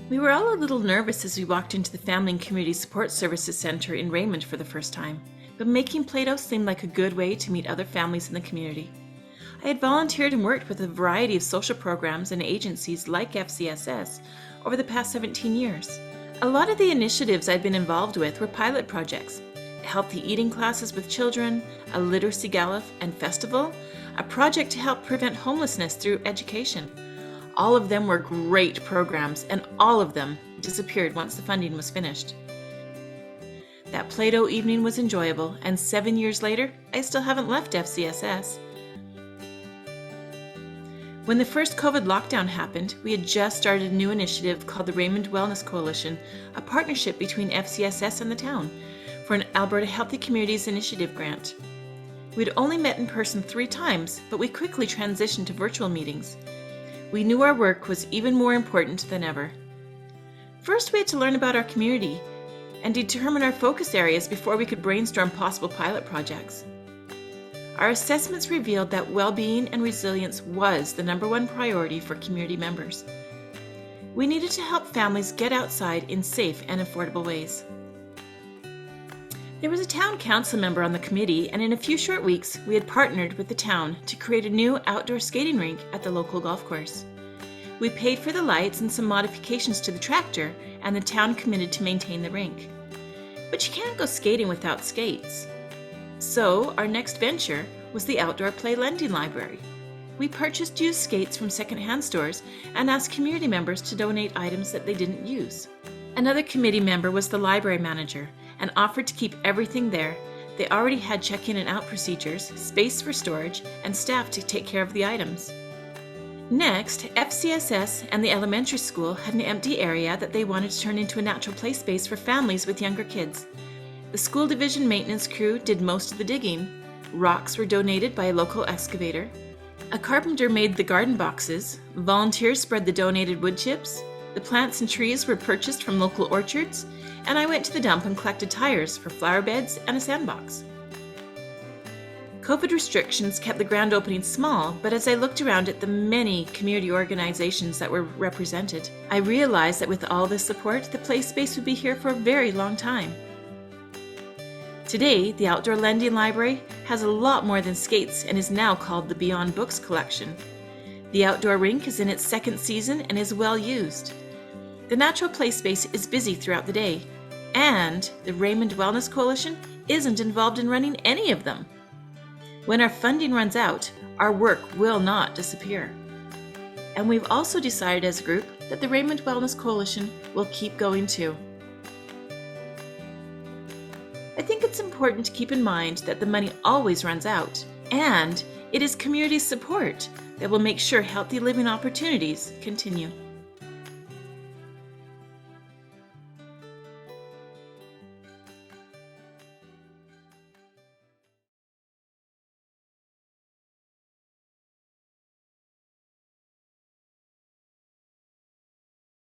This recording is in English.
We were all a little nervous as we walked into the Family and Community Support Services Center in Raymond for the first time, but making Play-Doh seemed like a good way to meet other families in the community. I had volunteered and worked with a variety of social programs and agencies like FCSS over the past 17 years. A lot of the initiatives I'd been involved with were pilot projects: healthy eating classes with children, a literacy gala and festival, a project to help prevent homelessness through education. All of them were great programs, and all of them disappeared once the funding was finished. That Play-Doh evening was enjoyable, and 7 years later, I still haven't left FCSS. When the first COVID lockdown happened, we had just started a new initiative called the Raymond Wellness Coalition, a partnership between FCSS and the town, for an Alberta Healthy Communities Initiative grant. We'd only met in person 3 times, but we quickly transitioned to virtual meetings. We knew our work was even more important than ever. First, we had to learn about our community and determine our focus areas before we could brainstorm possible pilot projects. Our assessments revealed that well-being and resilience was the #1 priority for community members. We needed to help families get outside in safe and affordable ways. There was a town council member on the committee, and in a few short weeks, we had partnered with the town to create a new outdoor skating rink at the local golf course. We paid for the lights and some modifications to the tractor, and the town committed to maintain the rink. But you can't go skating without skates. So our next venture was the outdoor play lending library. We purchased used skates from secondhand stores and asked community members to donate items that they didn't use. Another committee member was the library manager and offered to keep everything there. They already had check-in and out procedures, space for storage, and staff to take care of the items. Next, FCSS and the elementary school had an empty area that they wanted to turn into a natural play space for families with younger kids. The school division maintenance crew did most of the digging. Rocks were donated by a local excavator. A carpenter made the garden boxes. Volunteers spread the donated wood chips. The plants and trees were purchased from local orchards, and I went to the dump and collected tires for flower beds and a sandbox. COVID restrictions kept the grand opening small, but as I looked around at the many community organizations that were represented, I realized that with all this support, the play space would be here for a very long time. Today, the Outdoor Lending Library has a lot more than skates and is now called the Beyond Books Collection. The outdoor rink is in its 2nd season and is well used. The natural play space is busy throughout the day, and the Raymond Wellness Coalition isn't involved in running any of them. When our funding runs out, our work will not disappear. And we've also decided as a group that the Raymond Wellness Coalition will keep going too. I think it's important to keep in mind that the money always runs out, and it is community support that will make sure healthy living opportunities continue.